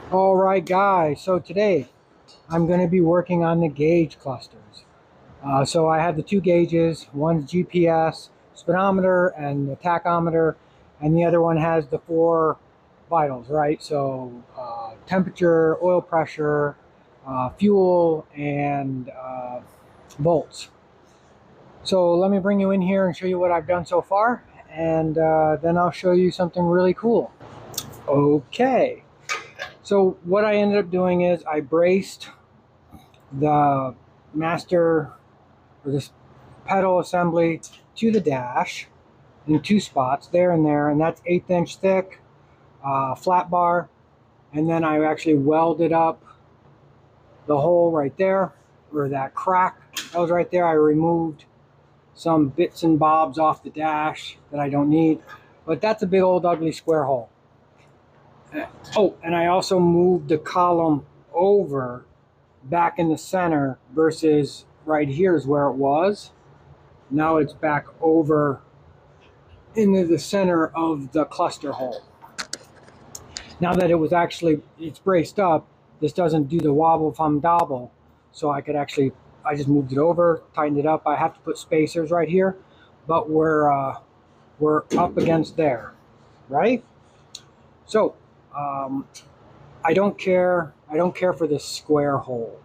All right, guys. So today I'm going to be working on the gauge clusters. So I have the two gauges. One's GPS speedometer and the tachometer, and the other one has the four vitals, right? So temperature, oil pressure, fuel, and volts. So let me bring you in here and show you what I've done so far, and then I'll show you something really cool. Okay. So what I ended up doing is I braced the master or this pedal assembly to the dash in two spots, there and there, and that's 1/8 inch thick flat bar. And then I actually welded up the hole right there, or that crack that was right there. I removed some bits and bobs off the dash that I don't need, but that's a big old ugly square hole. Oh, and I also moved the column over back in the center versus right here is where it was. Now it's back over into the center of the cluster hole. Now that it's braced up, this doesn't do the wobble fum dobble. So I just moved it over, tightened it up. I have to put spacers right here, but we're up against there, right? So I don't care for this square hole.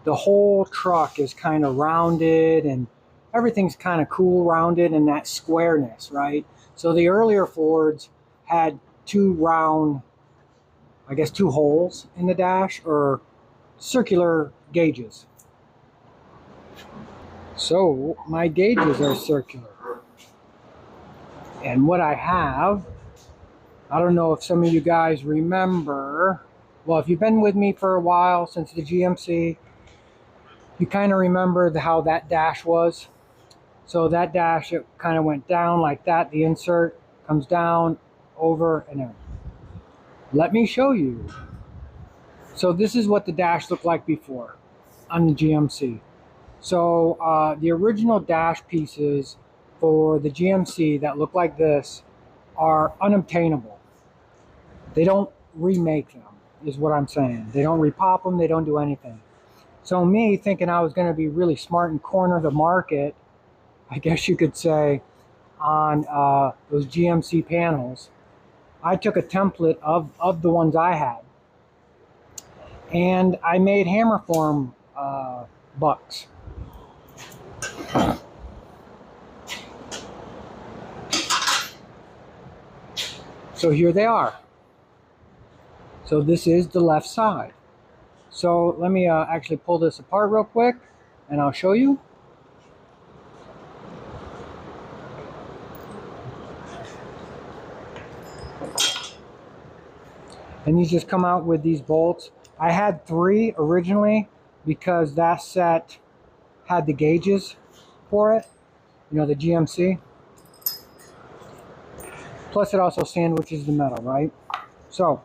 The whole truck is kind of rounded and everything's kind of cool rounded in that squareness, right? So the earlier Fords had two round, I guess two holes in the dash, or circular gauges. So my gauges are circular. And what I have, I don't know if some of you guys remember, well, if you've been with me for a while since the GMC, you kind of remember how that dash was. So that dash, it kind of went down like that. The insert comes down, over, and in. Let me show you. So this is what the dash looked like before on the GMC. So the original dash pieces for the GMC that look like this are unobtainable. They don't remake them, is what I'm saying. They don't repop them, they don't do anything. So me thinking I was going to be really smart and corner the market, I guess you could say, on those GMC panels, I took a template of the ones I had, and I made hammer form bucks. So here they are. So this is the left side. So let me actually pull this apart real quick and I'll show you. And these just come out with these bolts. I had 3 originally because that set had the gauges for it, you know, the GMC. Plus it also sandwiches the metal, right? So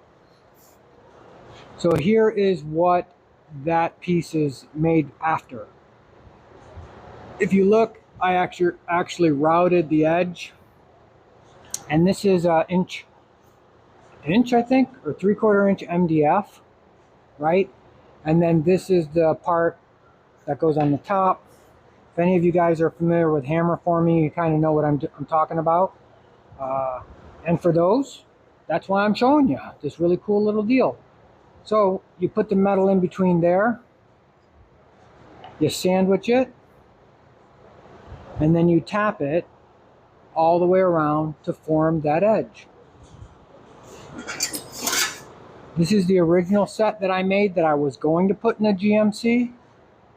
here is what that piece is made after. If you look, I actually routed the edge, and this is an inch I think, or 3/4 inch MDF, right? And then this is the part that goes on the top. If any of you guys are familiar with hammer forming, you kind of know what I'm talking about. And for those, that's why I'm showing you this really cool little deal. So you put the metal in between there, you sandwich it, and then you tap it all the way around to form that edge. This is the original set that I made that I was going to put in a GMC,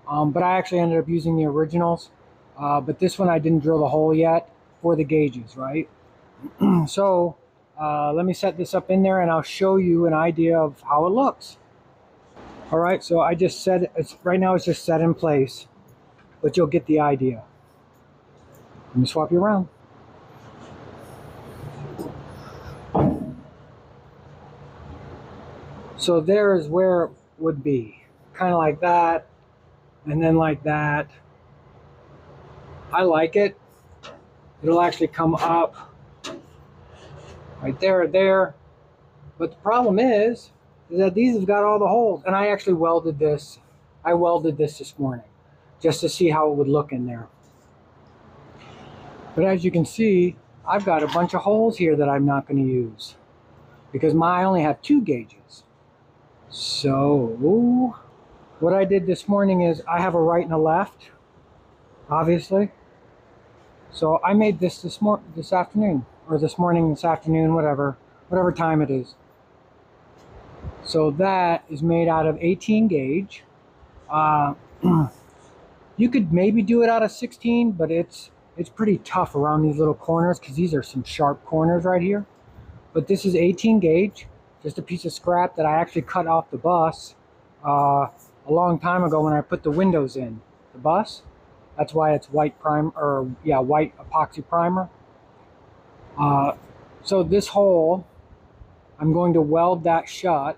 but I actually ended up using the originals. But this one I didn't drill the hole yet for the gauges, right? So let me set this up in there and I'll show you an idea of how it looks. All right, so I just set it, right now it's just set in place, but you'll get the idea. Let me swap you around. So there is where it would be, kind of like that, and then like that. I like it. It'll actually come up right there, but the problem is is that these have got all the holes. And I actually welded this. I welded this morning just to see how it would look in there. But as you can see, I've got a bunch of holes here that I'm not going to use because I only have 2 gauges. So what I did this morning is I have a right and a left, obviously. So I made this this afternoon, or this morning, this afternoon, whatever time it is. So that is made out of 18 gauge. You could maybe do it out of 16, but it's pretty tough around these little corners because these are some sharp corners right here. But this is 18 gauge, just a piece of scrap that I actually cut off the bus a long time ago when I put the windows in the bus. That's why it's white white epoxy primer. So this hole, I'm going to weld that shut,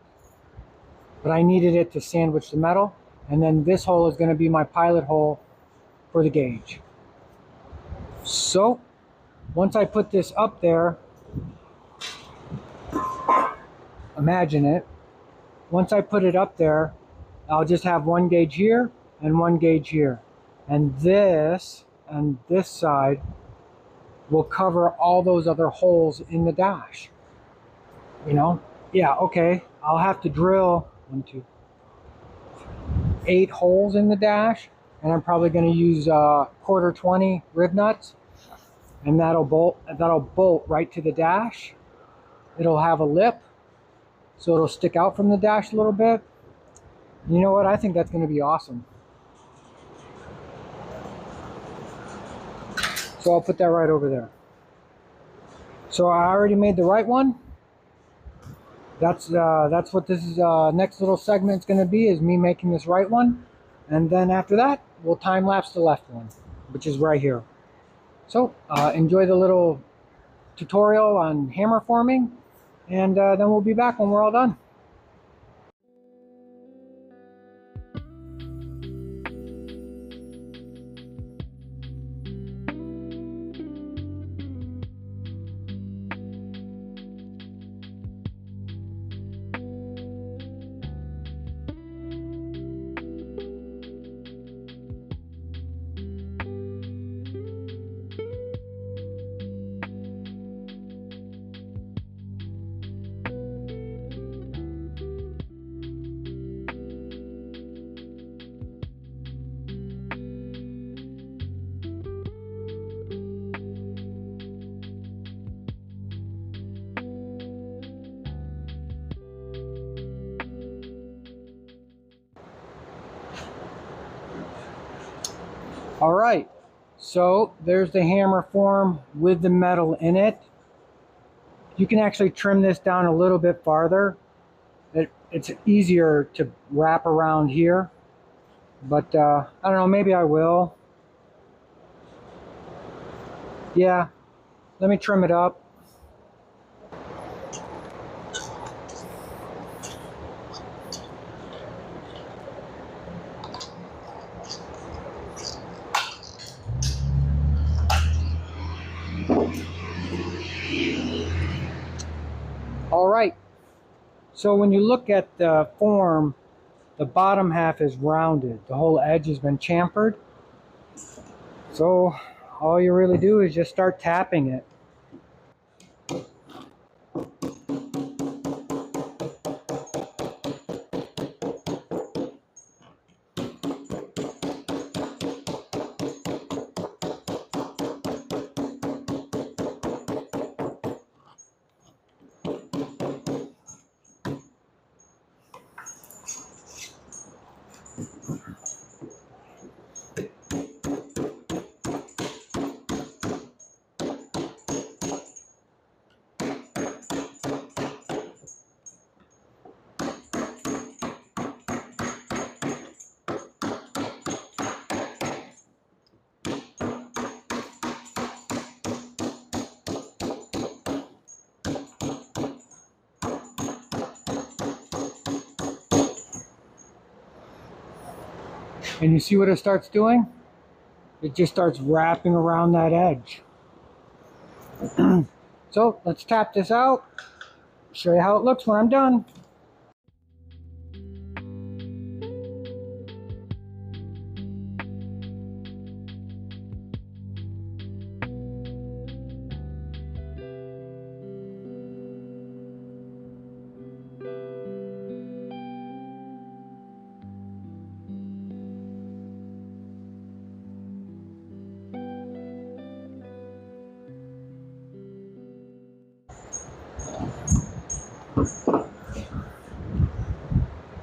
but I needed it to sandwich the metal. And then this hole is going to be my pilot hole for the gauge. So once I put this up there, imagine it. Once I put it up there, I'll just have 1 gauge here and 1 gauge here. And this side will cover all those other holes in the dash. You know? Yeah, okay. I'll have to drill 8 holes in the dash, and I'm probably going to use 1/4-20 rib nuts, and that'll bolt right to the dash. It'll have a lip, so it'll stick out from the dash a little bit. You know what? I think that's going to be awesome. So I'll put that right over there. So I already made the right one. That's what this is. Next little segment is going to be, is me making this right one, and then after that we'll time lapse the left one, which is right here. So enjoy the little tutorial on hammer forming, and then we'll be back when we're all done. All right, so there's the hammer form with the metal in it. You can actually trim this down a little bit farther. It's easier to wrap around here, but I don't know, maybe I will. Yeah, let me trim it up. All right, so when you look at the form, the bottom half is rounded. The whole edge has been chamfered. So all you really do is just start tapping it. And you see what it starts doing? It just starts wrapping around that edge. So let's tap this out, show you how it looks when I'm done.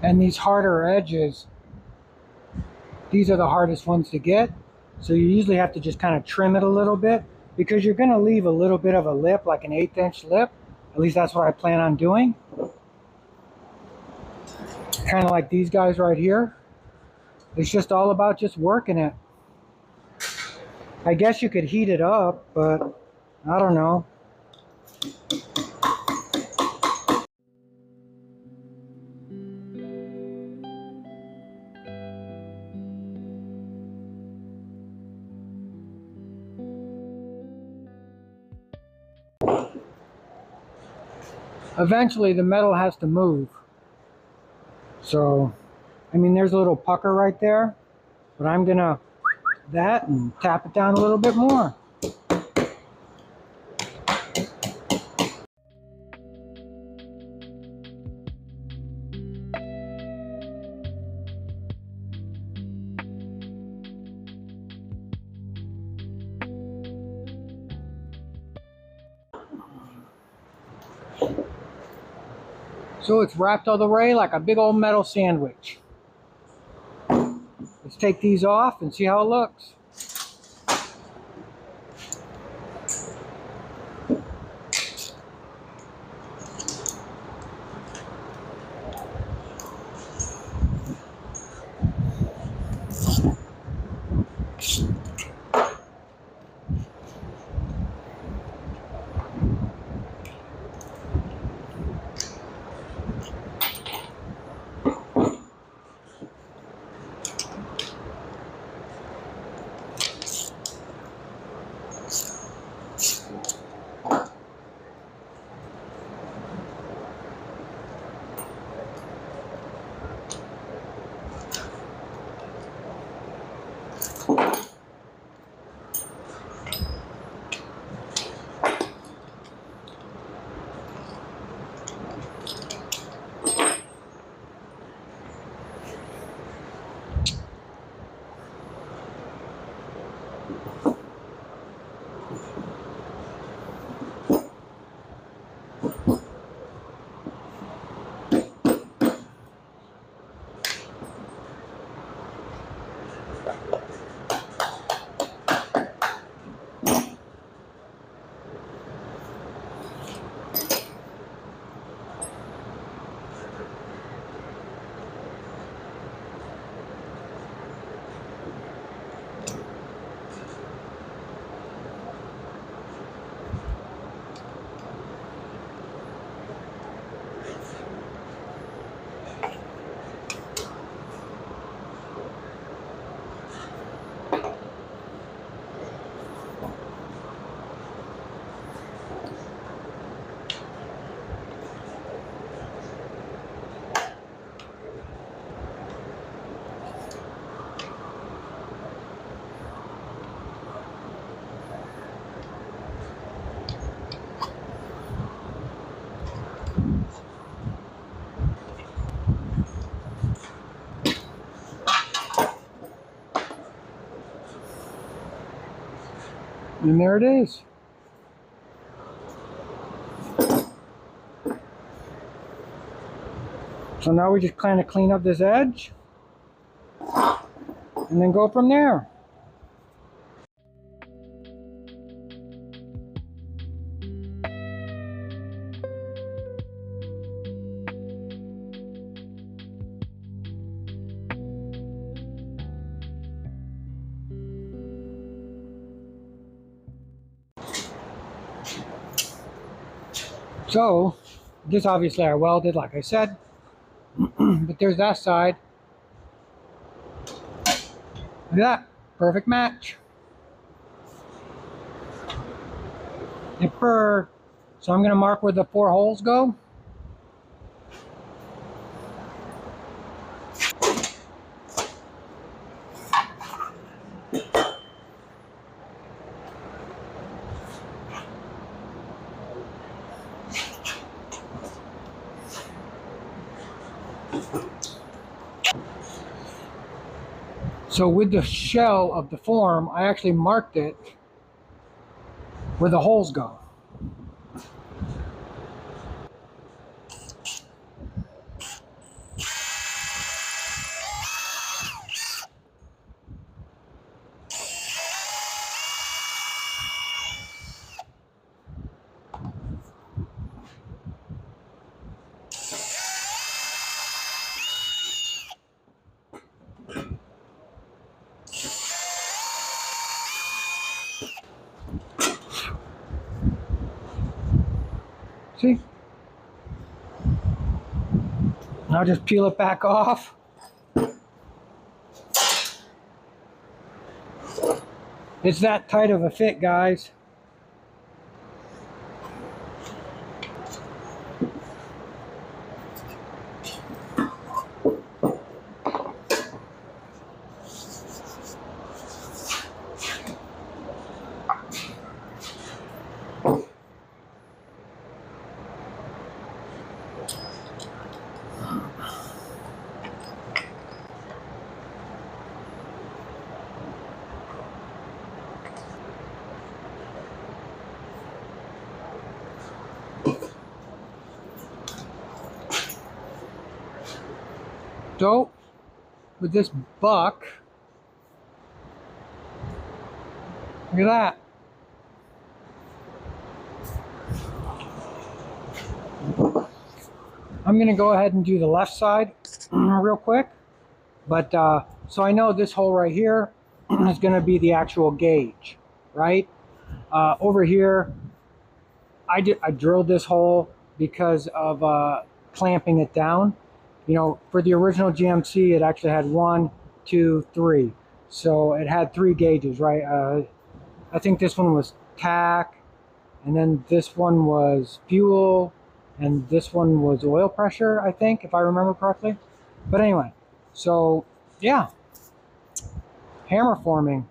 And these harder edges, these are the hardest ones to get. So you usually have to just kind of trim it a little bit, because you're going to leave a little bit of a lip, like an 1/8 inch lip. At least that's what I plan on doing. Kind of like these guys right here. It's just all about just working it. I guess you could heat it up, but I don't know. Eventually the metal has to move. So, I mean, there's a little pucker right there, but I'm gonna that and tap it down a little bit more. So it's wrapped all the way like a big old metal sandwich. Let's take these off and see how it looks. And there it is. So now we just kind of clean up this edge and then go from there. So this obviously I welded, like I said, but there's that side. Look at that, perfect match. Yipper. So I'm going to mark where the 4 holes go. So with the shell of the form, I actually marked it where the holes go. I'll just peel it back off. It's that tight of a fit, guys. So, with this buck, look at that. I'm going to go ahead and do the left side real quick. But, so I know this hole right here is going to be the actual gauge, right? Over here, I drilled this hole because of clamping it down. You know, for the original GMC, it actually had 1, 2, 3. So it had 3 gauges, right? I think this one was tack, and then this one was fuel, and this one was oil pressure, I think, if I remember correctly. But anyway, so yeah, hammer forming.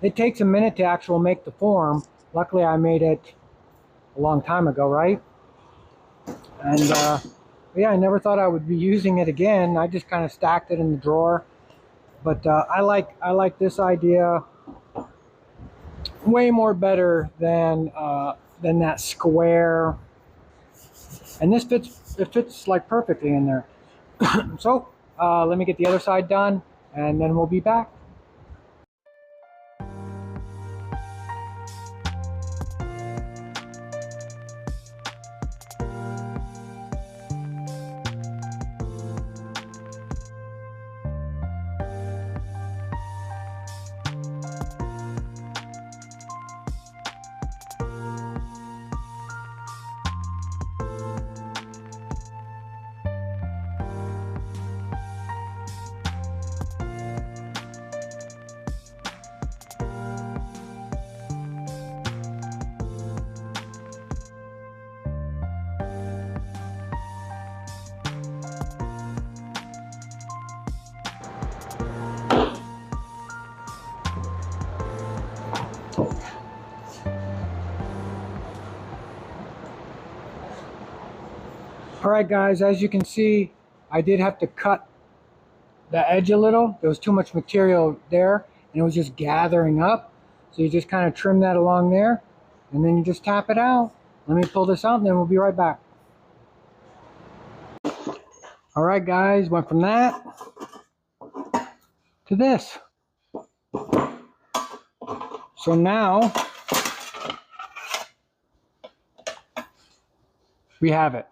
It takes a minute to actually make the form. Luckily, I made it a long time ago, right? And yeah, I never thought I would be using it again. I just kind of stacked it in the drawer. But I like this idea way more better than that square. And this fits like perfectly in there. So let me get the other side done, and then we'll be back. Alright guys, as you can see, I did have to cut the edge a little. There was too much material there, and it was just gathering up. So you just kind of trim that along there, and then you just tap it out. Let me pull this out, and then we'll be right back. Alright guys, went from that to this. So now, we have it.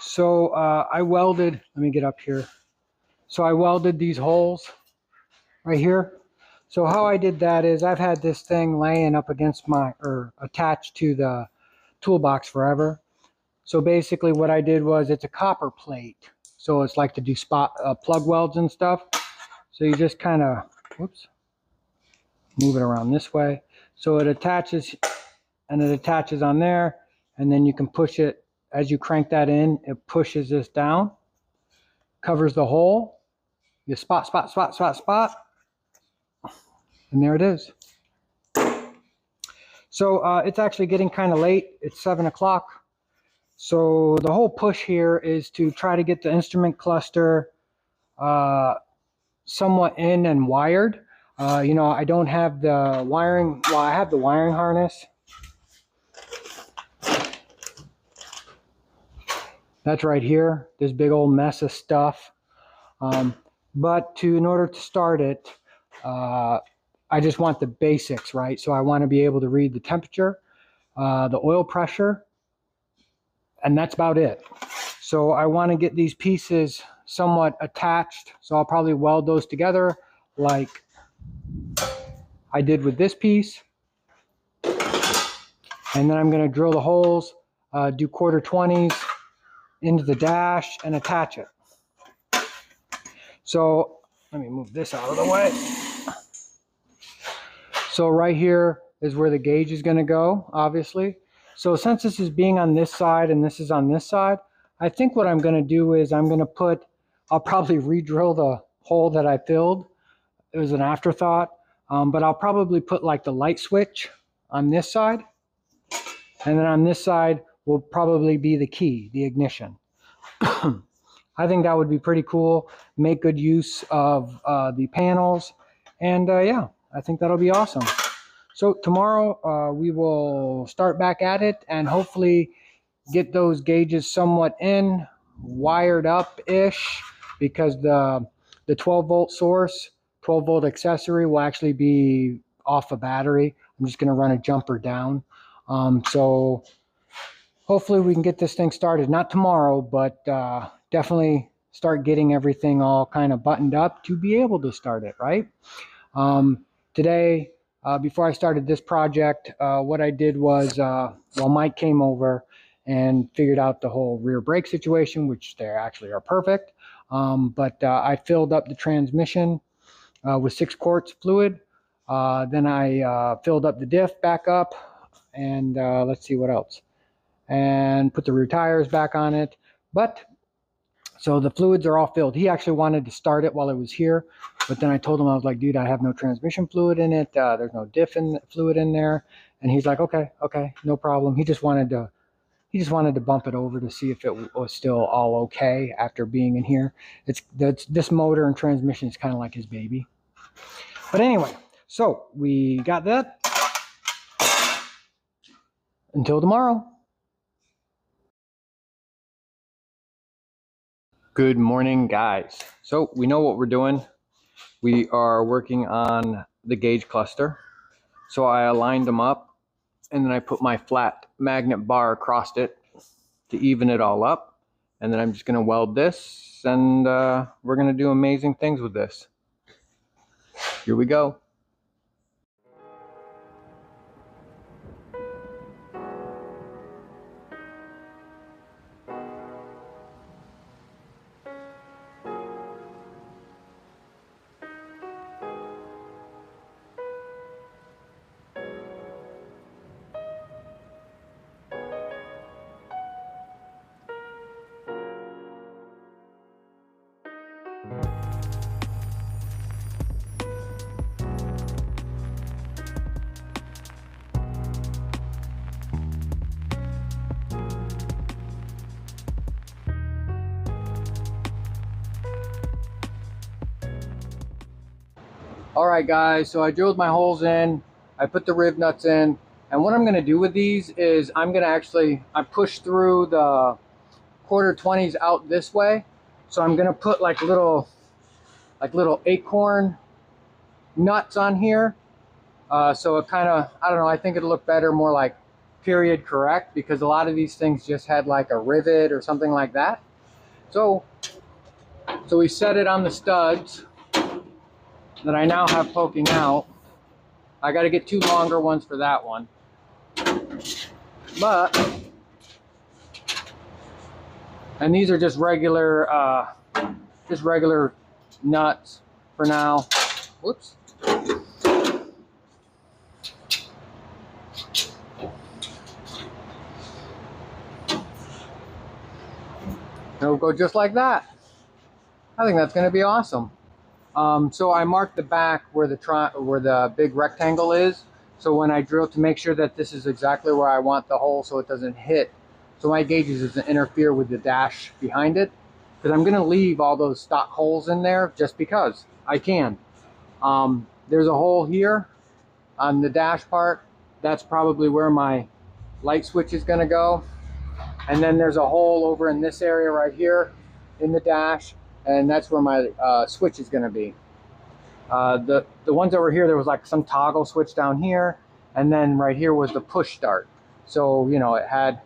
So I welded, let me get up here. So I welded these holes right here. So how I did that is I've had this thing laying up against my, or attached to the toolbox forever. So basically what I did was, it's a copper plate. So it's like to do spot plug welds and stuff. So you just kind of, whoops, move it around this way. So it attaches, and it attaches on there, and then you can push it. As you crank that in, it pushes this down, covers the hole. You spot, spot, spot, spot, spot, and there it is. So it's actually getting kind of late. It's 7 o'clock. So the whole push here is to try to get the instrument cluster somewhat in and wired. You know, I don't have the wiring. Well, I have the wiring harness. That's right here, this big old mess of stuff. But in order to start it, I just want the basics, right? So I want to be able to read the temperature, the oil pressure, and that's about it. So I want to get these pieces somewhat attached. So I'll probably weld those together like I did with this piece. And then I'm going to drill the holes, do 1/4 20s. into the dash and attach it. So let me move this out of the way. So right here is where the gauge is going to go, obviously. So since this is being on this side and this is on this side, I think what I'm going to do is I'll probably re-drill the hole that I filled. It was an afterthought, but I'll probably put like the light switch on this side. And then on this side will probably be the key, the ignition. I think that would be pretty cool. Make good use of the panels. And yeah, I think that'll be awesome. So tomorrow we will start back at it and hopefully get those gauges somewhat wired up-ish, because the 12-volt source, 12-volt accessory will actually be off a battery. I'm just going to run a jumper down. So hopefully we can get this thing started, not tomorrow, but definitely start getting everything all kind of buttoned up to be able to start it, right? Today, before I started this project, what I did was, Mike came over and figured out the whole rear brake situation, which they actually are perfect. But I filled up the transmission with 6 quarts fluid. Then I filled up the diff back up, and let's see what else. And put the rear tires back on it. But so the fluids are all filled. He actually wanted to start it while it was here, but then I told him, I was like, dude, I have no transmission fluid in it. There's no diff fluid in there. And he's like, okay, no problem. He just wanted to bump it over to see if it was still all okay after being in here. This motor and transmission is kind of like his baby. But anyway, so we got that. Until tomorrow. Good morning, guys. So we know what we're doing. We are working on the gauge cluster. So I aligned them up, and then I put my flat magnet bar across it to even it all up. And then I'm just going to weld this, and we're going to do amazing things with this. Here we go. All right, guys, so I drilled my holes in, I put the rib nuts in, and what I'm going to do with these is I push through the 1/4-20s out this way. So I'm going to put like little acorn nuts on here. So it kind of, I don't know, I think it'll look better, more like period correct, because a lot of these things just had like a rivet or something like that. So we set it on the studs that I now have poking out. I got to get 2 longer ones for that one. And these are just regular nuts for now. Whoops. It'll go just like that. I think that's going to be awesome. So I marked the back where the big rectangle is. So when I drill, to make sure that this is exactly where I want the hole, so it doesn't hit. So my gauges doesn't interfere with the dash behind it, because I'm going to leave all those stock holes in there just because I can. There's a hole here on the dash part. That's probably where my light switch is going to go. And then there's a hole over in this area right here in the dash, and that's where my switch is going to be. The ones over here, there was like some toggle switch down here, and then right here was the push start. So, you know, it had,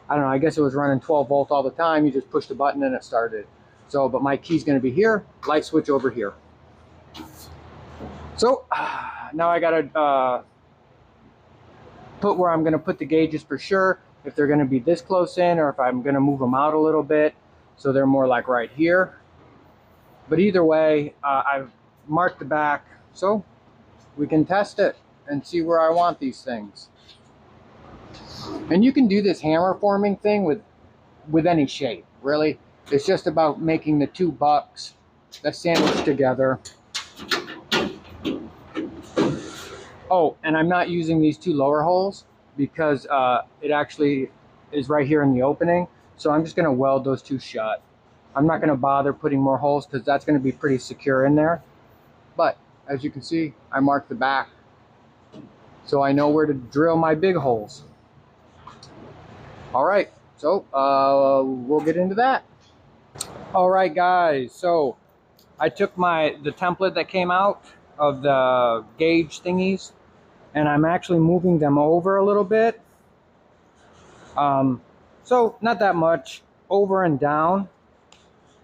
I don't know, I guess it was running 12 volt all the time. You just push the button and it started. So, but my key's going to be here, light switch over here. So now I got to put where I'm going to put the gauges for sure. if they're going to be this close in or if I'm going to move them out a little bit so they're more like right here. But either way, I've marked the back so we can test it and see where I want these things. And you can do this hammer forming thing with any shape, really. It's just about making the two bucks that sandwich together. Oh, and I'm not using these two lower holes because it actually is right here in the opening. So I'm just going to weld those two shut. I'm not going to bother putting more holes because that's going to be pretty secure in there. But as you can see, I marked the back, so I know where to drill my big holes. All right, so we'll get into that. All right, guys, so I took the template that came out of the gauge thingies, and I'm actually moving them over a little bit. So not that much, over and down.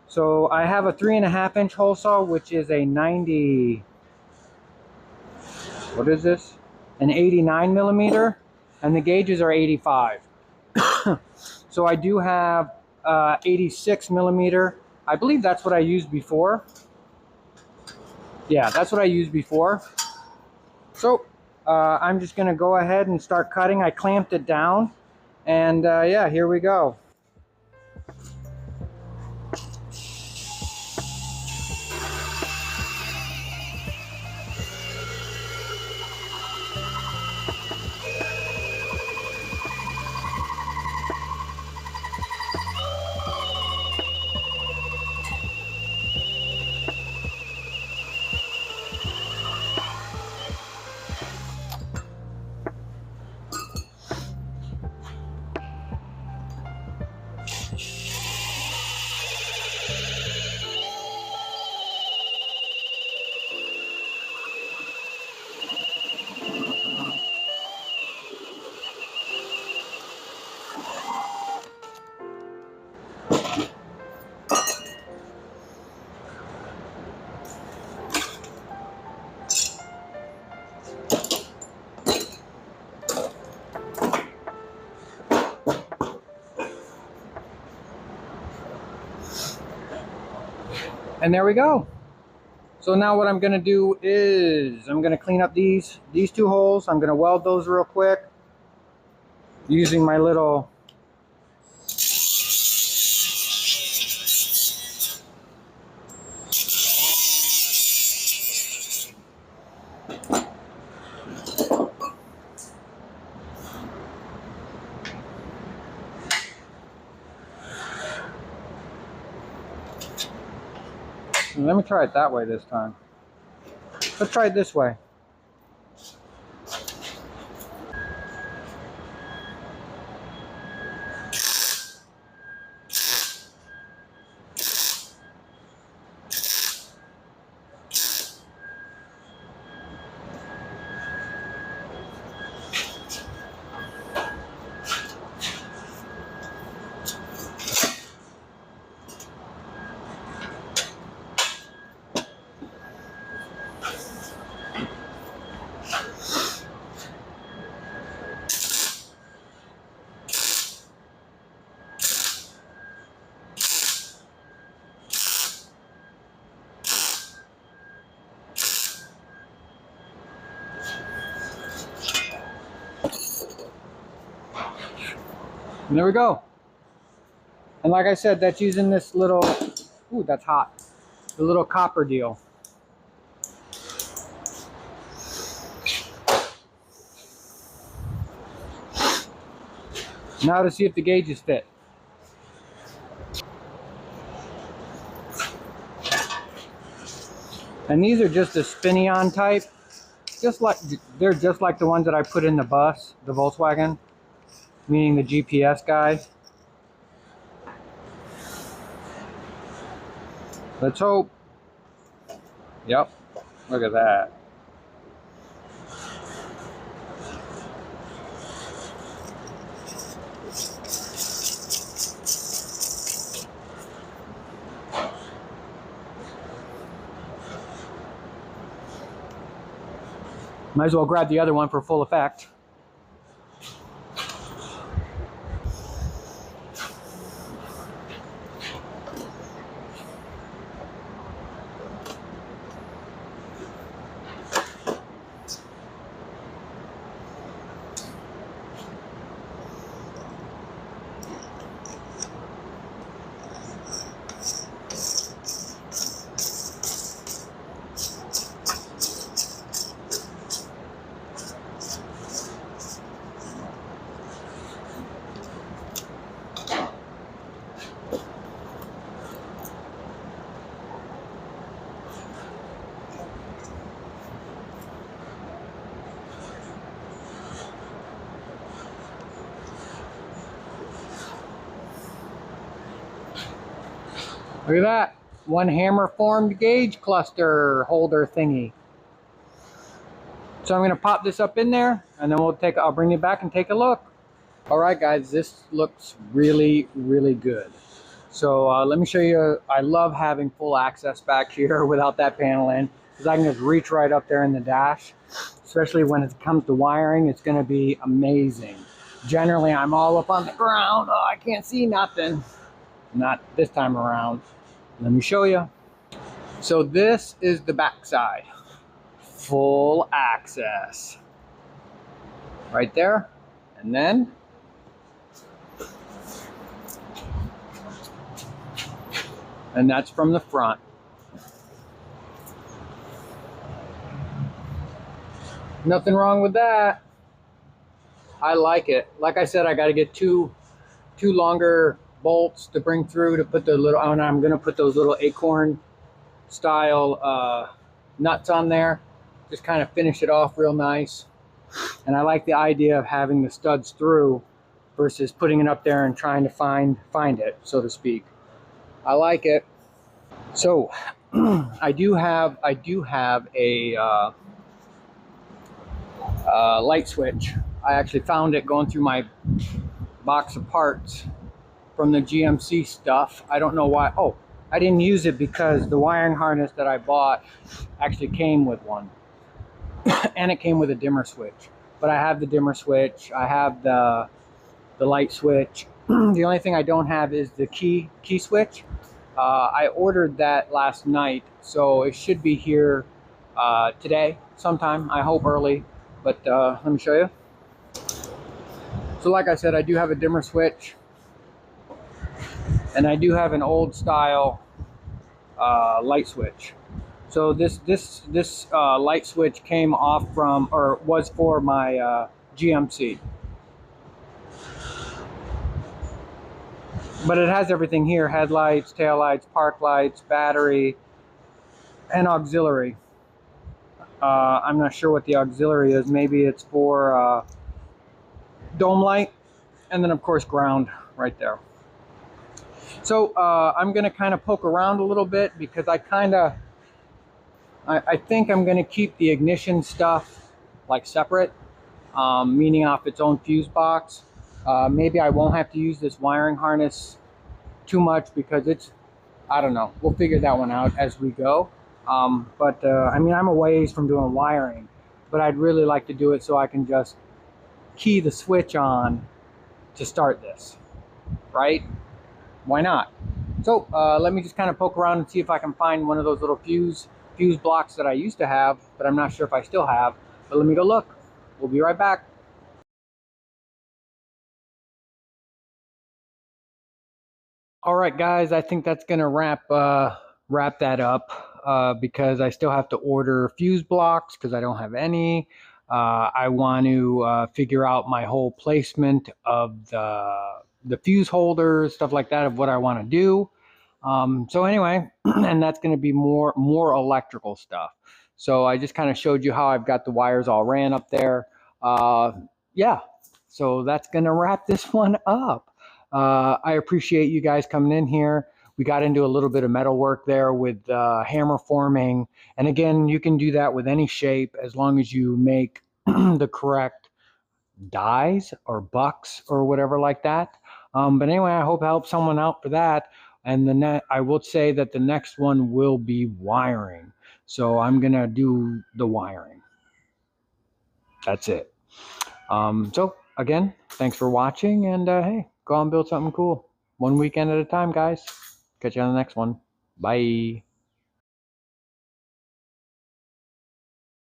So I have a 3.5 inch hole saw, which is a 90, what is this? An 89 millimeter, and the gauges are 85. So I do have 86 millimeter. I believe that's what I used before. Yeah, that's what I used before. So I'm just gonna go ahead and start cutting. I clamped it down, and yeah, here we go. And there we go. So now what I'm gonna do is I'm gonna clean up these two holes. I'm gonna weld those real quick using my little let me try it that way this time. Let's try it this way. And there we go. And like I said, that's using this little, ooh, that's hot, the little copper deal. Now to see if the gauges fit. And these are just a spin-on type, they're just like the ones that I put in the bus, the Volkswagen, meaning the GPS guide. Let's hope. Yep, look at that. Might as well grab the other one for full effect. Look at that. One hammer formed gauge cluster holder thingy. So I'm gonna pop this up in there and then I'll bring it back and take a look. All right, guys, this looks really, really good. So let me show you. I love having full access back here without that panel in, because I can just reach right up there in the dash. Especially when it comes to wiring, it's gonna be amazing. Generally, I'm all up on the ground. Oh, I can't see nothing. Not this time around. Let me show you. So this is the back side. Full access. Right there. And then that's from the front. Nothing wrong with that. I like it. Like I said, I got to get two longer bolts to bring through to put the little, and I'm going to put those little acorn style nuts on there. Just kind of finish it off real nice. And I like the idea of having the studs through versus putting it up there and trying to find it, so to speak. I like it. So I do have a light switch. I actually found it going through my box of parts from the GMC stuff. I don't know why. Oh, I didn't use it because the wiring harness that I bought actually came with one. And it came with a dimmer switch. But I have the dimmer switch. I have the light switch. The only thing I don't have is the key switch. I ordered that last night, so it should be here today sometime. I hope early, but let me show you. So like I said, I do have a dimmer switch, and I do have an old style light switch. So this light switch came off from, or was for my GMC. But it has everything here: headlights, taillights, park lights, battery, and auxiliary. I'm not sure what the auxiliary is. Maybe it's for dome light, and then of course ground right there. So I'm going to kind of poke around a little bit because I think I'm going to keep the ignition stuff like separate, meaning off its own fuse box. Maybe I won't have to use this wiring harness too much because I don't know. We'll figure that one out as we go. I mean, I'm a ways from doing wiring, but I'd really like to do it so I can just key the switch on to start this, right? Why not? So let me just kind of poke around and see if I can find one of those little fuse blocks that I used to have, but I'm not sure if I still have. But let me go look. We'll be right back. All right, guys, I think that's gonna wrap that up because I still have to order fuse blocks because I don't have any. I want to figure out my whole placement of the fuse holders, stuff like that, of what I want to do. So anyway, and that's going to be more electrical stuff. So I just kind of showed you how I've got the wires all ran up there. Yeah, so that's going to wrap this one up. I appreciate you guys coming in here. We got into a little bit of metal work there with hammer forming. And again, you can do that with any shape as long as you make the correct dies or bucks or whatever like that. But anyway, I hope I help someone out for that. And I will say that the next one will be wiring. So I'm going to do the wiring. That's it. So again, thanks for watching, and hey, go on and build something cool. One weekend at a time, guys. Catch you on the next one. Bye.